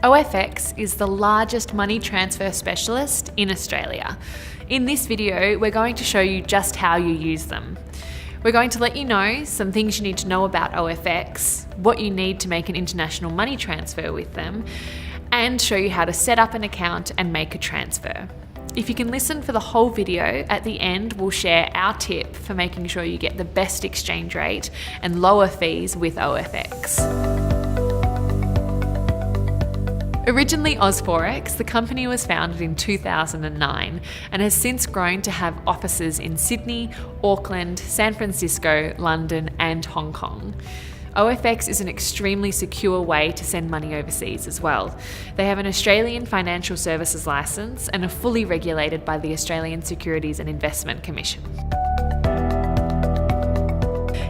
OFX is the largest money transfer specialist in Australia. In this video, we're going to show you just how you use them. We're going to let you know some things you need to know about OFX, what you need to make an international money transfer with them, and show you how to set up an account and make a transfer. If you can listen for the whole video, at the end we'll share our tip for making sure you get the best exchange rate and lower fees with OFX. Originally OzForex, the company was founded in 2009 and has since grown to have offices in Sydney, Auckland, San Francisco, London, and Hong Kong. OFX is an extremely secure way to send money overseas as well. They have an Australian Financial Services Licence and are fully regulated by the Australian Securities and Investment Commission.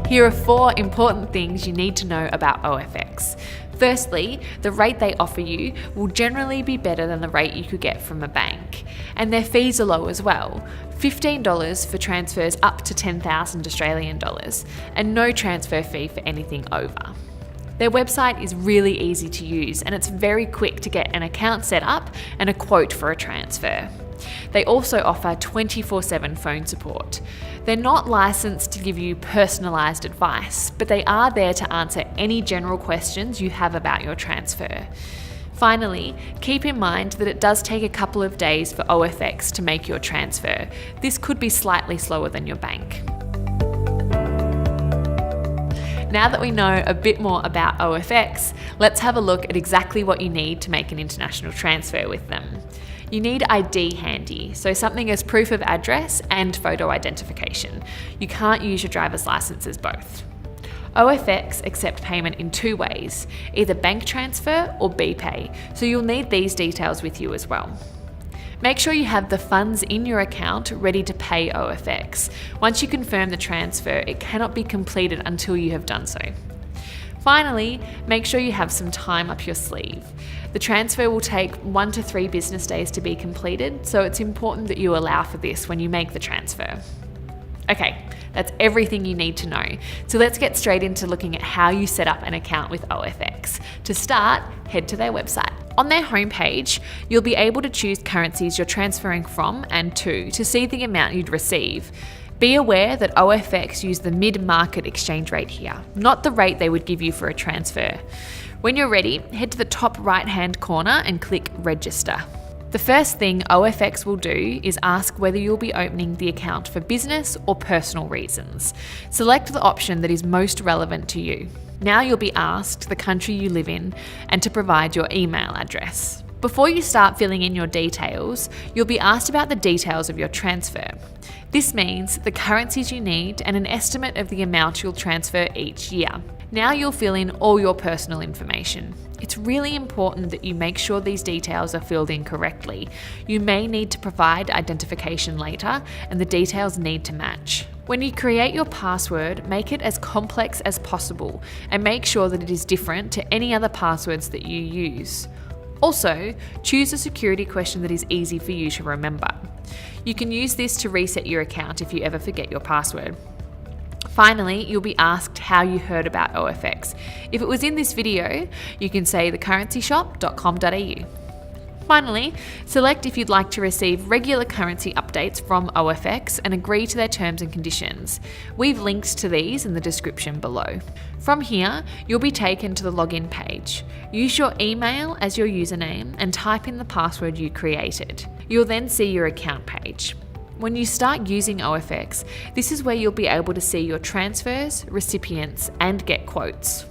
Here are 4 important things you need to know about OFX. Firstly, the rate they offer you will generally be better than the rate you could get from a bank, and their fees are low as well. $15 for transfers up to 10,000 Australian dollars, and no transfer fee for anything over. Their website is really easy to use, and it's very quick to get an account set up and a quote for a transfer. They also offer 24/7 phone support. They're not licensed to give you personalised advice, but they are there to answer any general questions you have about your transfer. Finally, keep in mind that it does take a couple of days for OFX to make your transfer. This could be slightly slower than your bank. Now that we know a bit more about OFX, let's have a look at exactly what you need to make an international transfer with them. You need ID handy, so something as proof of address and photo identification. You can't use your driver's license as both. OFX accept payment in 2 ways, either bank transfer or BPay, so you'll need these details with you as well. Make sure you have the funds in your account ready to pay OFX. Once you confirm the transfer, it cannot be completed until you have done so. Finally, make sure you have some time up your sleeve. The transfer will take 1 to 3 business days to be completed, so it's important that you allow for this when you make the transfer. Okay, that's everything you need to know. So let's get straight into looking at how you set up an account with OFX. To start, head to their website. On their homepage, you'll be able to choose currencies you're transferring from and to see the amount you'd receive. Be aware that OFX use the mid-market exchange rate here, not the rate they would give you for a transfer. When you're ready, head to the top right-hand corner and click Register. The first thing OFX will do is ask whether you'll be opening the account for business or personal reasons. Select the option that is most relevant to you. Now you'll be asked the country you live in and to provide your email address. Before you start filling in your details, you'll be asked about the details of your transfer. This means the currencies you need and an estimate of the amount you'll transfer each year. Now you'll fill in all your personal information. It's really important that you make sure these details are filled in correctly. You may need to provide identification later, and the details need to match. When you create your password, make it as complex as possible and make sure that it is different to any other passwords that you use. Also, choose a security question that is easy for you to remember. You can use this to reset your account if you ever forget your password. Finally, you'll be asked how you heard about OFX. If it was in this video, you can say thecurrencyshop.com.au. Finally, select if you'd like to receive regular currency updates from OFX and agree to their terms and conditions. We've linked to these in the description below. From here, you'll be taken to the login page. Use your email as your username and type in the password you created. You'll then see your account page. When you start using OFX, this is where you'll be able to see your transfers, recipients, and get quotes.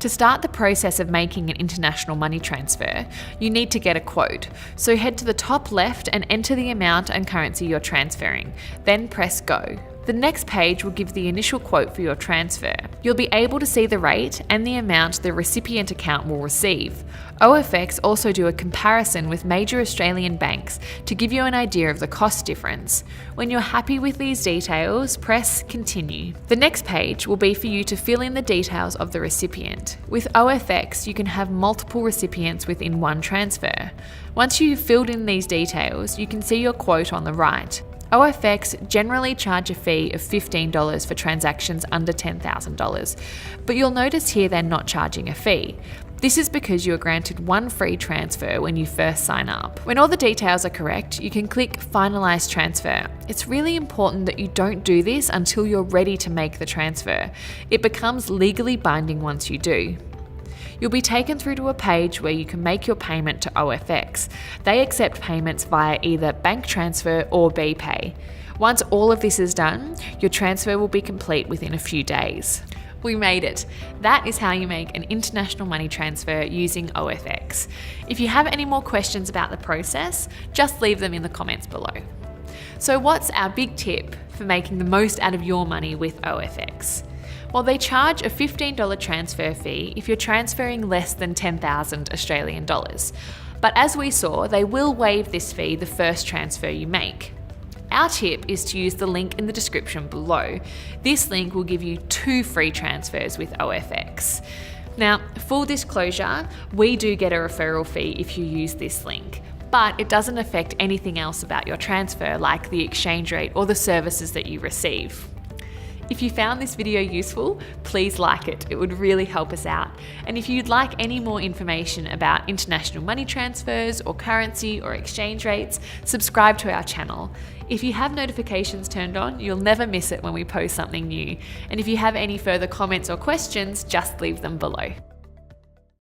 To start the process of making an international money transfer, you need to get a quote. So head to the top left and enter the amount and currency you're transferring, then press Go. The next page will give the initial quote for your transfer. You'll be able to see the rate and the amount the recipient account will receive. OFX also do a comparison with major Australian banks to give you an idea of the cost difference. When you're happy with these details, press Continue. The next page will be for you to fill in the details of the recipient. With OFX, you can have multiple recipients within one transfer. Once you've filled in these details, you can see your quote on the right. OFX generally charge a fee of $15 for transactions under $10,000, but you'll notice here they're not charging a fee. This is because you are granted one free transfer when you first sign up. When all the details are correct, you can click Finalise Transfer. It's really important that you don't do this until you're ready to make the transfer. It becomes legally binding once you do. You'll be taken through to a page where you can make your payment to OFX. They accept payments via either bank transfer or BPay. Once all of this is done, your transfer will be complete within a few days. We made it. That is how you make an international money transfer using OFX. If you have any more questions about the process, just leave them in the comments below. So what's our big tip for making the most out of your money with OFX? Well, they charge a $15 transfer fee if you're transferring less than 10,000 Australian dollars. But as we saw, they will waive this fee the first transfer you make. Our tip is to use the link in the description below. This link will give you 2 free transfers with OFX. Now, full disclosure, we do get a referral fee if you use this link, but it doesn't affect anything else about your transfer, like the exchange rate or the services that you receive. If you found this video useful, please like it. It would really help us out. And if you'd like any more information about international money transfers or currency or exchange rates, subscribe to our channel. If you have notifications turned on, you'll never miss it when we post something new. And if you have any further comments or questions, just leave them below.